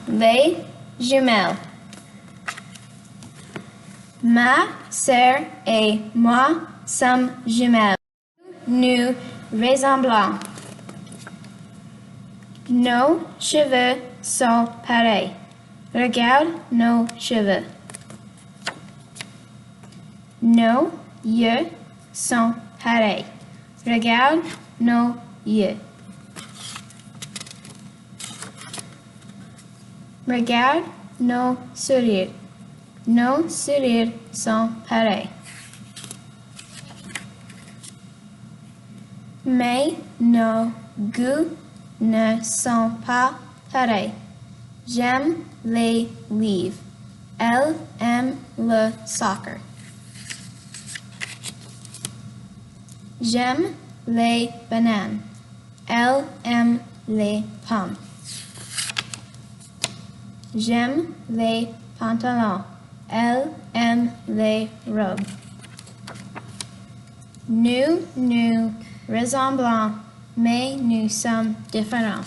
les jumelles. Ma sœur et moi sommes jumelles. Nous ressemblons. Nos cheveux sont pareils. Regarde nos cheveux. Nos yeux sont pareils. Regarde nos yeux. Regarde nos sourires. Nos sourires sont pareils. Mais nos goûts ne sont pas pareils. J'aime les livres. Elle aime le soccer. J'aime les bananes. Elle aime les pommes. J'aime les pantalons. Elle aime les robes. Nous nous ressemblons, mais nous sommes différents.